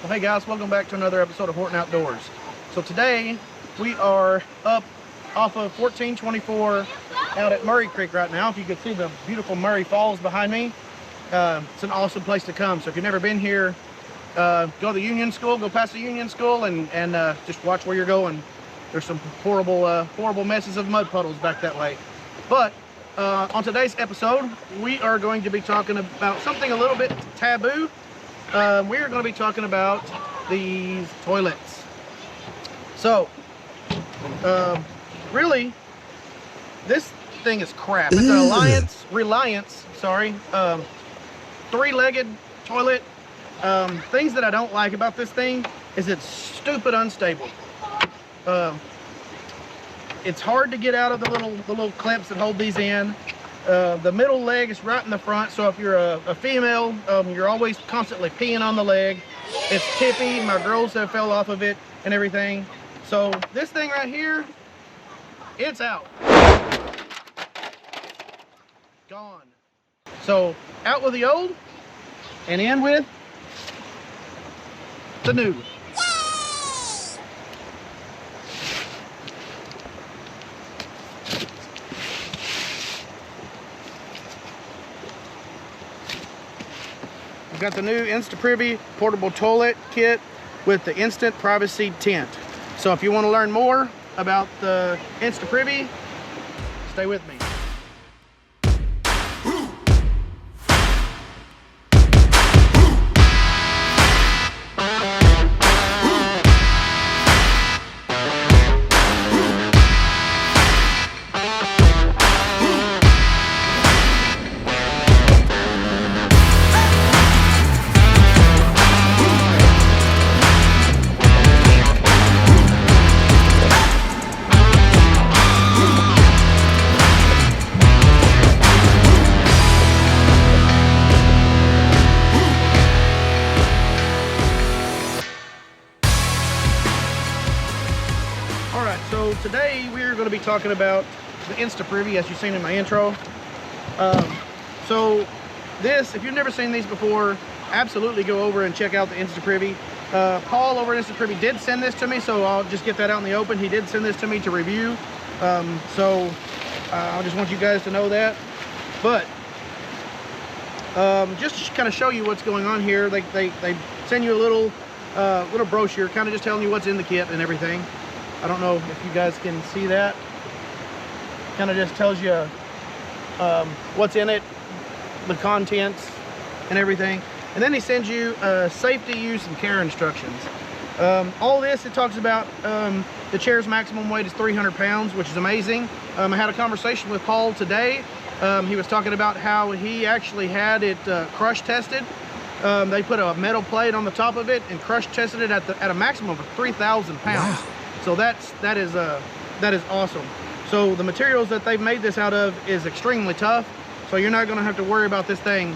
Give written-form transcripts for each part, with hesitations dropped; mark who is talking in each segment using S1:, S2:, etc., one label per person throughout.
S1: Well, hey guys, welcome back to another episode of Whorton Outdoors. So today we are up off of 1424 out at Murray Creek right now. If you could see the beautiful Murray Falls behind me, it's an awesome place to come. So if you've never been here, go to the Union School, go past the Union School, and just watch where you're going. There's some horrible messes of mud puddles back that way. But on today's episode, we are going to be talking about something a little bit taboo. We are going to be talking about these toilets. So, really, this thing is crap. It's an Reliance, three-legged toilet. Things that I don't like about this thing is it's stupid unstable. It's hard to get out of the little clips that hold these in. The middle leg is right in the front, so if you're a female, you're always constantly peeing on the leg. It's tippy. My girls have fell off of it and everything. So this thing right here, it's out. Gone. So out with the old and in with the new. We've got the new InstaPrivy portable toilet kit with the instant privacy tent. So if you want to learn more about the InstaPrivy, stay with me. So today we're going to be talking about the InstaPrivy, as you've seen in my intro. So this, if you've never seen these before, absolutely go over and check out the InstaPrivy. Paul over at InstaPrivy did send this to me, so I'll just get that out in the open. He did send this to me to review. I just want you guys to know that. But just to kind of show you what's going on here, they send you a little brochure, kind of just telling you what's in the kit and everything. I don't know if you guys can see that. Kind of just tells you what's in it, the contents and everything. And then he sends you safety, use, and care instructions. All this, it talks about the chair's maximum weight is 300 pounds, which is amazing. I had a conversation with Paul today. He was talking about how he actually had it crush tested. They put a metal plate on the top of it and crush tested it at a maximum of 3,000 pounds. Wow. So that is awesome. So the materials that they've made this out of is extremely tough. So you're not going to have to worry about this thing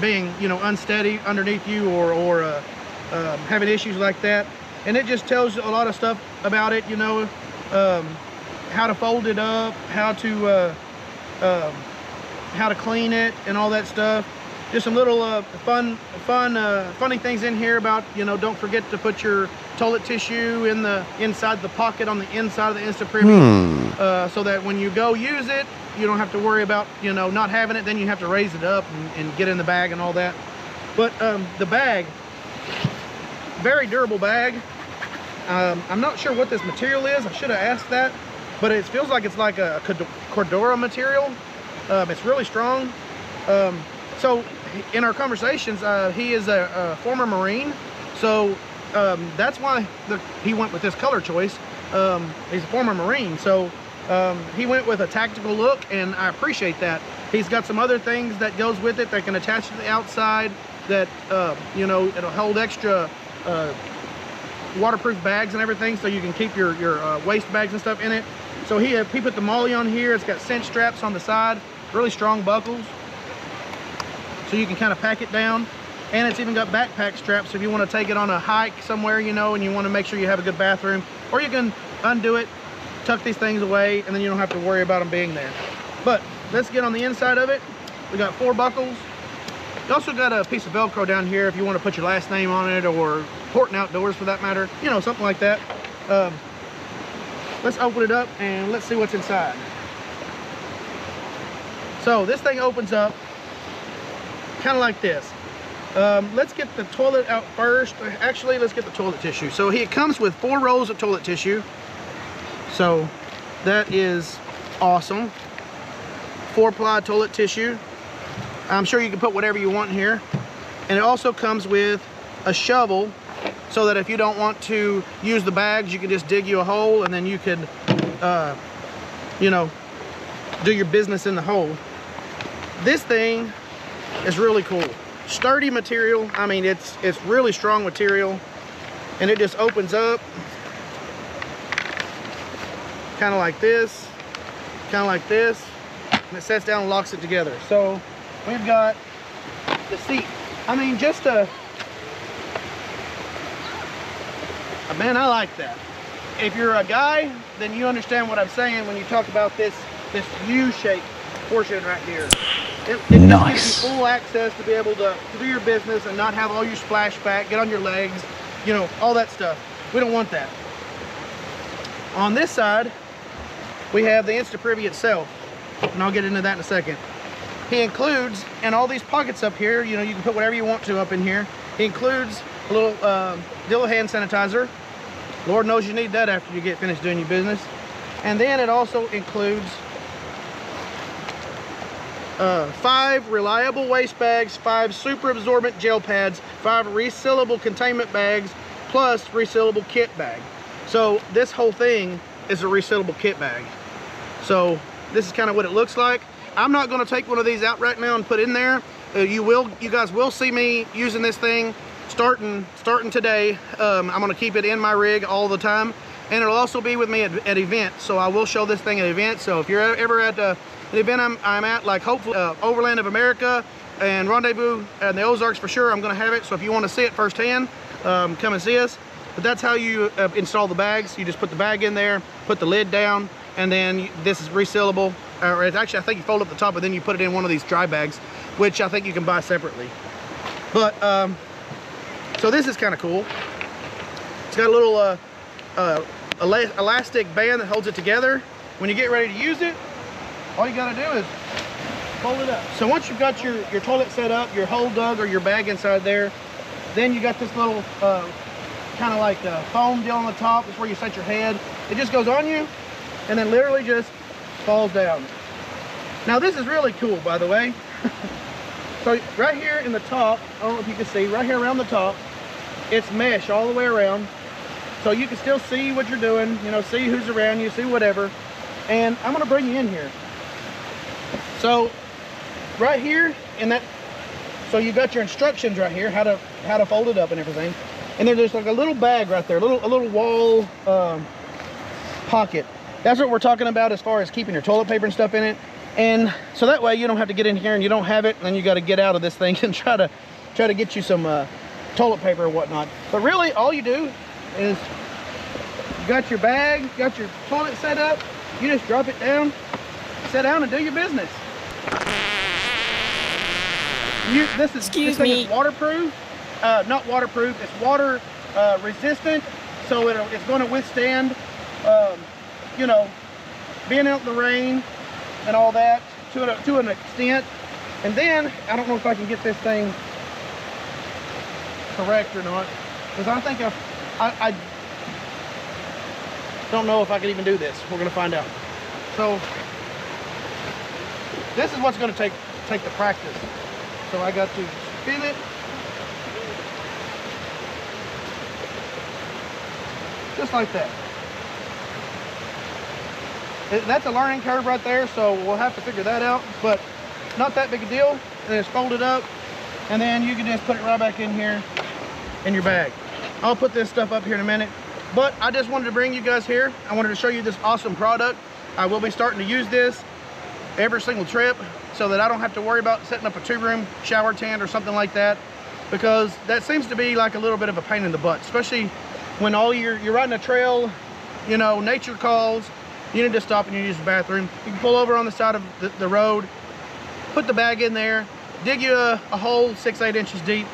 S1: being, unsteady underneath you or having issues like that. And it just tells you a lot of stuff about it. How to fold it up, how to clean it, and all that stuff. Just some little funny things in here about, don't forget to put your toilet tissue inside the pocket on the inside of the InstaPrivy, so that when you go use it, you don't have to worry about, not having it. Then you have to raise it up and get in the bag and all that. But the bag, very durable bag. I'm not sure what this material is. I should have asked that, but it feels like it's like a Cordura material. It's really strong. So in our conversations, he is a former Marine, so that's why he went with this color choice. He's a former Marine, so he went with a tactical look, and I appreciate that. He's got some other things that goes with it that can attach to the outside that, it'll hold extra waterproof bags and everything, so you can keep your waste bags and stuff in it. So he put the molly on here. It's got cinch straps on the side, really strong buckles, so you can kind of pack it down. And it's even got backpack straps if you want to take it on a hike somewhere, and you want to make sure you have a good bathroom. Or you can undo it, tuck these things away, and then you don't have to worry about them being there. But let's get on the inside of it. We got 4 buckles. You also got a piece of Velcro down here if you want to put your last name on it, or Whorton Outdoors for that matter, you know, something like that. Let's open it up and let's see what's inside. So this thing opens up kind of like this. Let's get the toilet out first. Actually, let's get the toilet tissue. So it comes with 4 rolls of toilet tissue. So that is awesome. 4-ply toilet tissue. I'm sure you can put whatever you want in here. And it also comes with a shovel, so that if you don't want to use the bags, you can just dig you a hole, and then you could, you know, do your business in the hole. This thing is really cool. Sturdy material. I mean, it's really strong material, and it just opens up kind of like this, kind of like this, and it sets down and locks it together. So we've got the seat. I mean, just man, I like that. If you're a guy, then you understand what I'm saying when you talk about this U-shaped portion right here. It
S2: Nice.
S1: gives you full access to be able to do your business and not have all your splash back, get on your legs, you know, all that stuff. We don't want that. On this side, we have the InstaPrivy itself, and I'll get into that in a second. He includes, in all these pockets up here, you know, you can put whatever you want to up in here. He includes a little Dillo hand sanitizer. Lord knows you need that after you get finished doing your business. And then it also includes 5 reliable waste bags, 5 super absorbent gel pads, 5 resealable containment bags, plus resealable kit bag. So this whole thing is a resealable kit bag. So this is kind of what it looks like. I'm not going to take one of these out right now and put in there. You guys will see me using this thing starting today. I'm going to keep it in my rig all the time, and it'll also be with me at events. So I will show this thing at events. So if you're ever at the event I'm at, like hopefully Overland of America and Randavous and the Ozarks for sure, I'm going to have it. So if you want to see it firsthand, come and see us. But that's how you install the bags. You just put the bag in there, put the lid down, and then this is resealable. Or it's actually, I think you fold up the top and then you put it in one of these dry bags, which I think you can buy separately. But so this is kind of cool. It's got a little elastic band that holds it together. When you get ready to use it, all you got to do is fold it up. So once you've got your toilet set up, your hole dug or your bag inside there, then you got this little kind of like foam deal on the top. That's where you set your head. It just goes on you and then literally just falls down. Now this is really cool, by the way. So right here in the top, I don't know if you can see, right here around the top, it's mesh all the way around. So you can still see what you're doing, you know, see who's around you, see whatever. And I'm gonna bring you in here. So right here in that, so you got your instructions right here, how to fold it up and everything. And then there's like a little bag right there, a little wall pocket. That's what we're talking about as far as keeping your toilet paper and stuff in it. And so that way you don't have to get in here and you don't have it, and then you got to get out of this thing and try to get you some toilet paper or whatnot. But really all you do is you got your bag, got your toilet set up, you just drop it down, sit down and do your business. This thing is waterproof. Not waterproof, it's water resistant, so it's going to withstand you know, being out in the rain and all that to an extent. And then I don't know if I can get this thing correct or not, because I think I don't know if I can even do this. We're going to find out. So this is what's going to take the practice. So I got to spin it just like that. That's a learning curve right there, so we'll have to figure that out, but not that big a deal. And it's folded up, and then you can just put it right back in here in your bag. I'll put this stuff up here in a minute, but I just wanted to bring you guys here. I wanted to show you this awesome product. I will be starting to use this every single trip so that I don't have to worry about setting up a 2-room shower tent or something like that, because that seems to be like a little bit of a pain in the butt, especially when you're riding a trail, you know, nature calls, you need to stop and you use the bathroom. You can pull over on the side of the road, put the bag in there, dig you a hole 6-8 inches deep,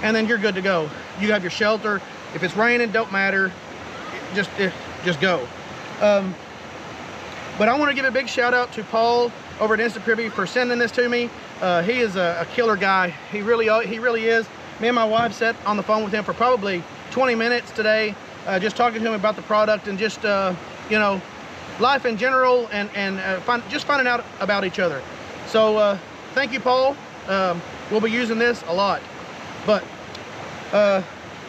S1: and then you're good to go. You have your shelter. If it's raining, don't matter. Just go. But I want to give a big shout out to Paul over at InstaPrivy for sending this to me. He is a killer guy. He really is. Me and my wife sat on the phone with him for probably 20 minutes today, just talking to him about the product and just you know, life in general, and just finding out about each other. So thank you, Paul. We'll be using this a lot. But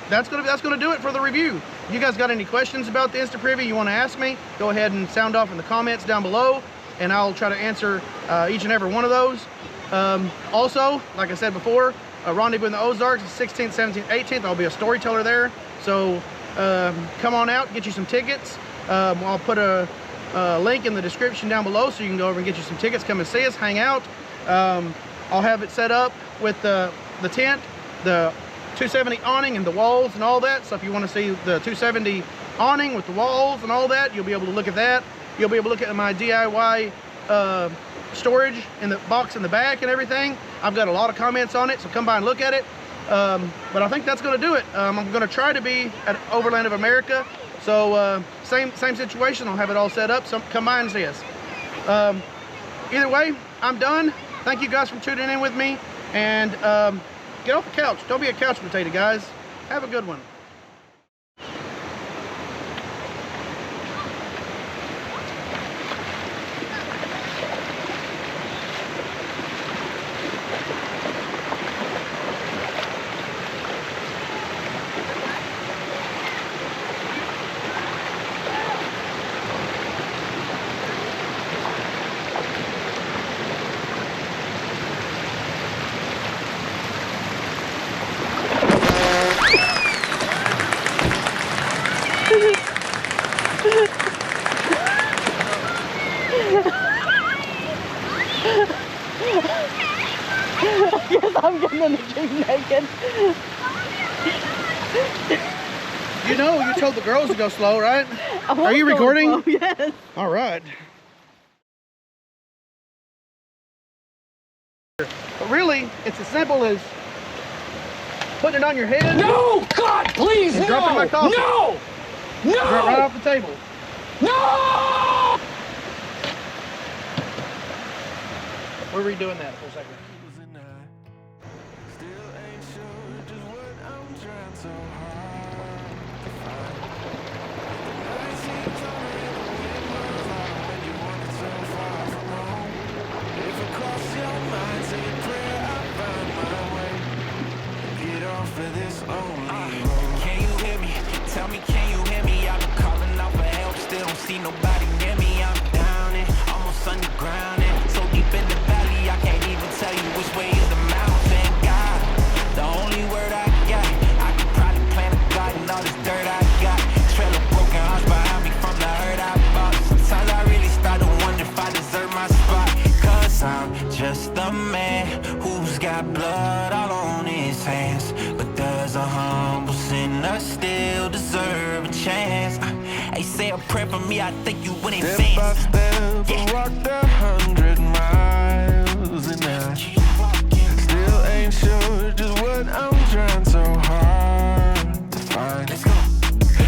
S1: that's gonna do it for the review. You guys got any questions about the InstaPrivy you want to ask me, go ahead and sound off in the comments down below, and I'll try to answer each and every one of those. Also, like I said before, Rendezvous in the Ozarks is 16th, 17th, 18th. I'll be a storyteller there, so come on out, get you some tickets. I'll put a link in the description down below so you can go over and get you some tickets. Come and see us, hang out. I'll have it set up with the tent, the 270 awning and the walls and all that. So if you want to see the 270 awning with the walls and all that, you'll be able to look at that. You'll be able to look at my DIY storage in the box in the back and everything. I've got a lot of comments on it, so come by and look at it. But I think that's going to do it. I'm going to try to be at Overland of America, so same situation. I'll have it all set up, so come by and see us. Either way, I'm done. Thank you guys for tuning in with me, and get off the couch. Don't be a couch potato, guys. Have a good one.
S2: I'm getting in the Jeep naked.
S1: You know, you told the girls to go slow, right? Are you recording?
S2: Slow, yes.
S1: All right. But really, it's as simple as putting it on your head.
S3: No! God, please,
S1: and
S3: no!
S1: dropping my coffee.
S3: No! No!
S1: Drop right off the table.
S3: No!
S1: We're redoing that for a second.
S4: Can you hear me? Tell me, can you hear me? I've been calling out for help, still don't see nobody near me. I'm down and almost underground and so deep in the valley, I can't even tell you which way is the mountain. God, the only word I got, I could probably plant a garden, all this dirt I got. Trail of broken hearts behind me from the hurt I bought. Sometimes I really start to wonder if I deserve my spot. Cause I'm just a man who's got blood all on his hands. But does a humble sinner still deserve a chance? Hey, say a prayer for me, I think you would advance.
S5: Step by step, I walked 100 miles, and I still ain't sure just what I'm trying so hard to find.
S4: Let's go.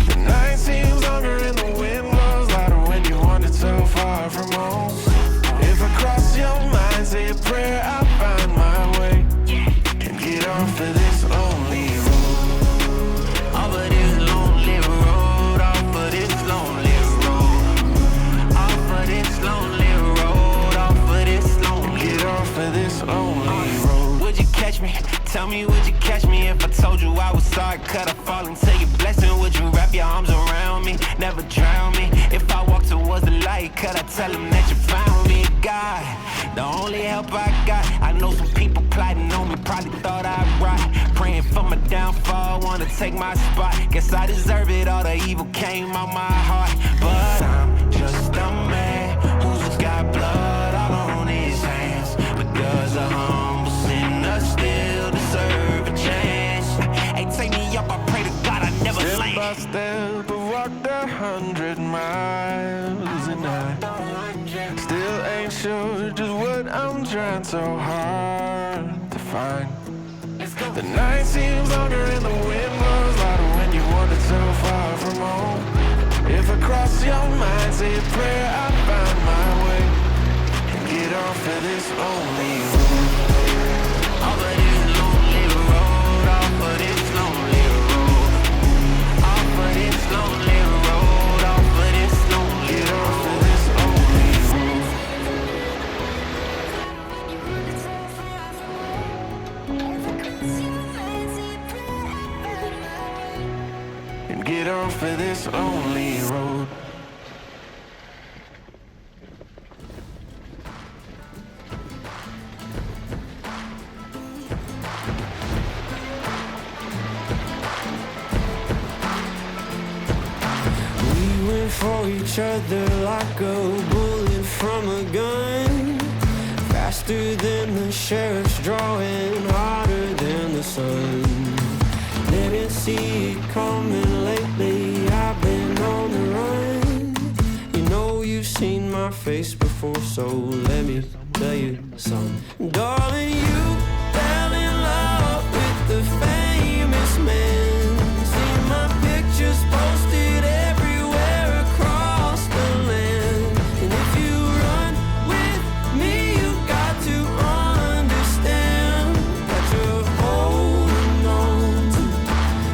S5: The night seems longer and the wind blows louder when you wander so far from home. If I cross your mind, say a prayer, I'll find my way and get off of this lonely road.
S4: Off of this lonely road, off of this lonely road, off of this lonely road, off of this lonely
S5: Get off of this lonely road.
S4: Would you catch me? Tell me, would you catch me if I told you I was sorry? Could I fall into your blessing? Would you wrap your arms around me, never drown me? If I walk towards the light, could I tell them that you found me? God, the only help I got. I know some people plotting on me, probably thought I'd rot. Praying for my downfall, wanna take my spot. Guess I deserve it, all the evil came out my heart. But I'm just a man who's got blood all on his hands. But does a humble sinner still deserve a chance? Hey, take me up, I pray to God I never
S5: Step
S4: land.
S5: by step, I walked 100 miles, and I still ain't sure just what I'm trying so hard to The night seems longer and the wind blows louder when you wander so far from home. If I cross your mind, say a prayer, I'll find my way and get off of this lonely road. Off of this lonely road, off of this lonely road, off of this lonely road, off of this lonely road, off of this lonely road. And get off of this lonely road. For each other like a bullet from a gun, faster than the sheriff's drawing, harder than the sun. Didn't see it coming lately, I've been on the run. You know you've seen my face before, so let me tell you something. Darling, you fell in love with the famous man. See my pictures posted everywhere across the land. And if you run with me, you got to understand that you're holding on to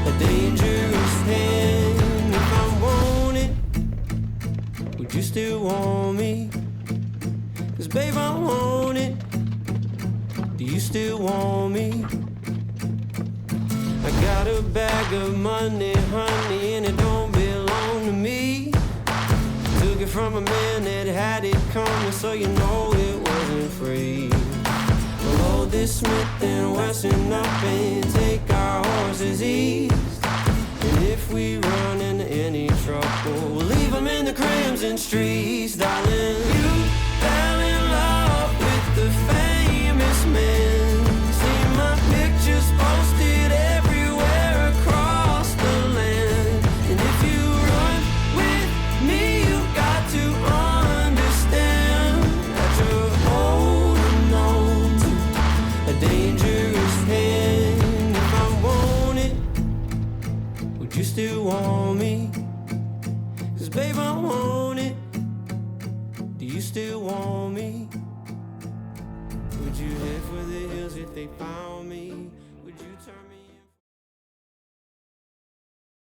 S5: a dangerous hand. If I wanted, would you still want me? 'Cause babe, I want it. Do you still want me? I got a bag of money, honey, and it don't belong to me. Took it from a man that had it coming, so you know it wasn't free. We'll load this Smith and Wesson up and take our horses east. And if we run into any trouble, we'll leave them in the crimson streets. Darling, you fell in love with the famous man. See my pictures posted everywhere across the land. And if you run with me, you got to understand that you're holding on to a dangerous hand. If I want it, would you still want me? 'Cause babe, I want it. Do you still want me? Would you head for the hills if they found me?